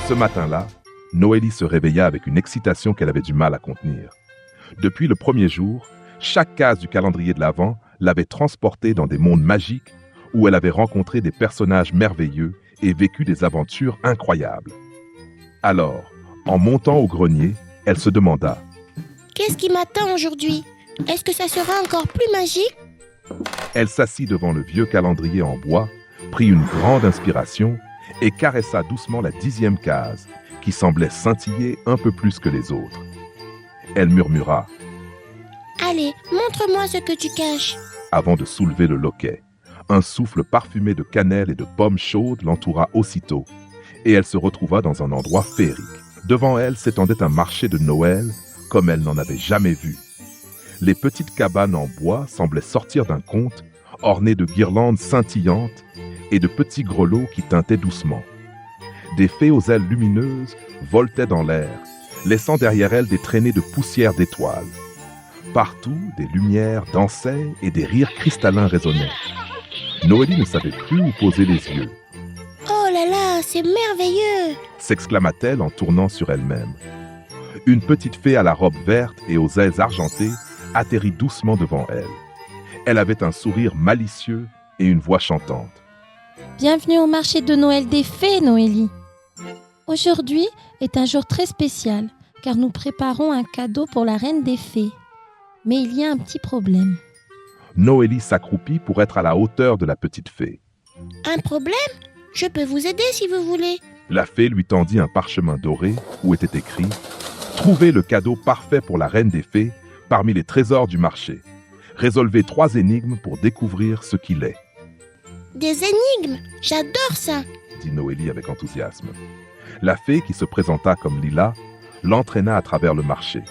Ce matin-là, Noélie se réveilla avec une excitation qu'elle avait du mal à contenir. Depuis le premier jour, chaque case du calendrier de l'Avent l'avait transportée dans des mondes magiques où elle avait rencontré des personnages merveilleux et vécu des aventures incroyables. Alors, en montant au grenier, elle se demanda: qu'est-ce qui m'attend aujourd'hui? Est-ce que ça sera encore plus magique? Elle s'assit devant le vieux calendrier en bois, prit une grande inspiration et caressa doucement la 10e case, qui semblait scintiller un peu plus que les autres. Elle murmura: Allez, montre-moi ce que tu caches. Avant de soulever le loquet. Un souffle parfumé de cannelle et de pommes chaudes l'entoura aussitôt, et elle se retrouva dans un endroit féerique. Devant elle s'étendait un marché de Noël comme elle n'en avait jamais vu. Les petites cabanes en bois semblaient sortir d'un conte, ornées de guirlandes scintillantes et de petits grelots qui tintaient doucement. Des fées aux ailes lumineuses voletaient dans l'air, laissant derrière elles des traînées de poussière d'étoiles. Partout, des lumières dansaient et des rires cristallins résonnaient. Noélie ne savait plus où poser les yeux. « Oh là là, c'est merveilleux !» s'exclama-t-elle en tournant sur elle-même. Une petite fée à la robe verte et aux ailes argentées atterrit doucement devant elle. Elle avait un sourire malicieux et une voix chantante. Bienvenue au marché de Noël des fées, Noélie. Aujourd'hui est un jour très spécial, car nous préparons un cadeau pour la reine des fées. Mais il y a un petit problème. Noélie s'accroupit pour être à la hauteur de la petite fée. Un problème? Je peux vous aider si vous voulez. La fée lui tendit un parchemin doré où était écrit « Trouvez le cadeau parfait pour la reine des fées parmi les trésors du marché. Résolvez 3 énigmes pour découvrir ce qu'il est. » Des énigmes? J'adore ça! dit Noélie avec enthousiasme. La fée, qui se présenta comme Lila, l'entraîna à travers le marché.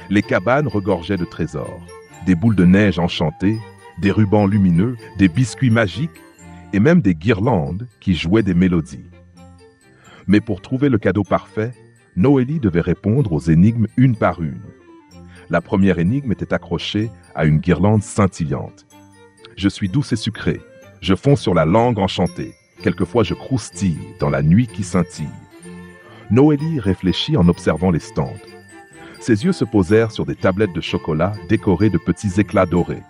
Les cabanes regorgeaient de trésors, des boules de neige enchantées, des rubans lumineux, des biscuits magiques et même des guirlandes qui jouaient des mélodies. Mais pour trouver le cadeau parfait, Noélie devait répondre aux énigmes une par une. La première énigme était accrochée à une guirlande scintillante. « Je suis douce et sucrée, je fonds sur la langue enchantée, quelquefois je croustille dans la nuit qui scintille. » Noélie réfléchit en observant les stands. Ses yeux se posèrent sur des tablettes de chocolat décorées de petits éclats dorés.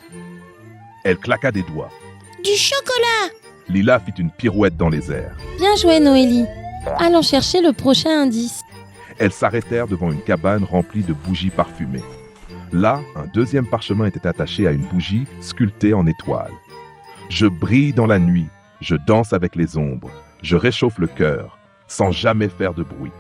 Elle claqua des doigts. Du chocolat! Lila fit une pirouette dans les airs. Bien joué, Noélie. Allons chercher le prochain indice. Elles s'arrêtèrent devant une cabane remplie de bougies parfumées. Là, un 2e parchemin était attaché à une bougie sculptée en étoiles. « Je brille dans la nuit, je danse avec les ombres, je réchauffe le cœur, sans jamais faire de bruit. »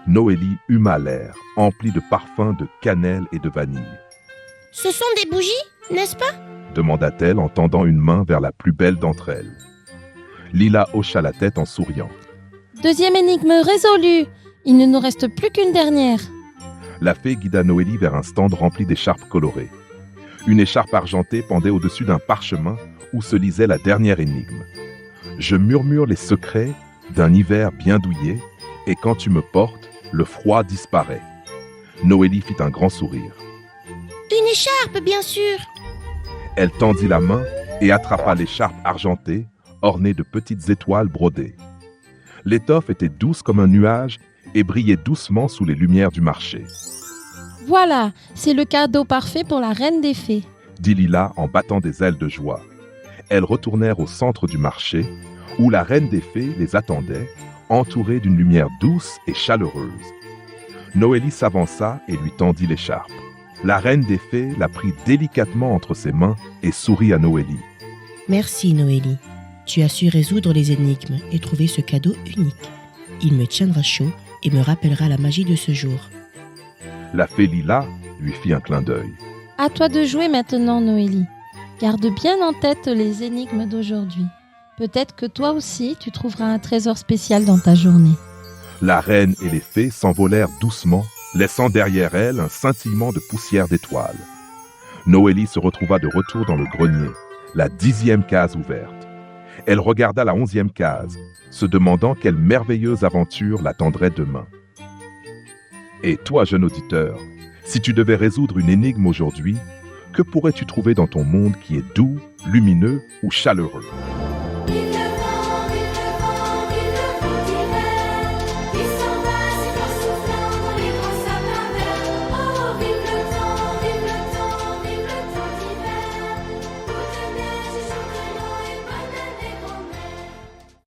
Noélie huma l'air, empli de parfums de cannelle et de vanille. « Ce sont des bougies, n'est-ce pas ?» demanda-t-elle en tendant une main vers la plus belle d'entre elles. Lila hocha la tête en souriant. Deuxième énigme résolue. Il ne nous reste plus qu'une dernière. La fée guida Noélie vers un stand rempli d'écharpes colorées. Une écharpe argentée pendait au-dessus d'un parchemin où se lisait la dernière énigme. « Je murmure les secrets d'un hiver bien douillet, et quand tu me portes, le froid disparaît. » Noélie fit un grand sourire. « Une écharpe, bien sûr !» Elle tendit la main et attrapa l'écharpe argentée, ornée de petites étoiles brodées. L'étoffe était douce comme un nuage et brillait doucement sous les lumières du marché. « Voilà, c'est le cadeau parfait pour la reine des fées !» dit Lila en battant des ailes de joie. Elles retournèrent au centre du marché, où la reine des fées les attendait, entourée d'une lumière douce et chaleureuse. Noélie s'avança et lui tendit l'écharpe. La reine des fées la prit délicatement entre ses mains et sourit à Noélie. « Merci Noélie, tu as su résoudre les énigmes et trouver ce cadeau unique. Il me tiendra chaud et me rappellera la magie de ce jour. » La fée Lila lui fit un clin d'œil. « À toi de jouer maintenant, Noélie. Garde bien en tête les énigmes d'aujourd'hui. Peut-être que toi aussi, tu trouveras un trésor spécial dans ta journée. » La reine et les fées s'envolèrent doucement, laissant derrière elles un scintillement de poussière d'étoiles. Noélie se retrouva de retour dans le grenier, la 10e case ouverte. Elle regarda la 11e case, se demandant quelle merveilleuse aventure l'attendrait demain. Et toi, jeune auditeur, si tu devais résoudre une énigme aujourd'hui, que pourrais-tu trouver dans ton monde qui est doux, lumineux ou chaleureux ?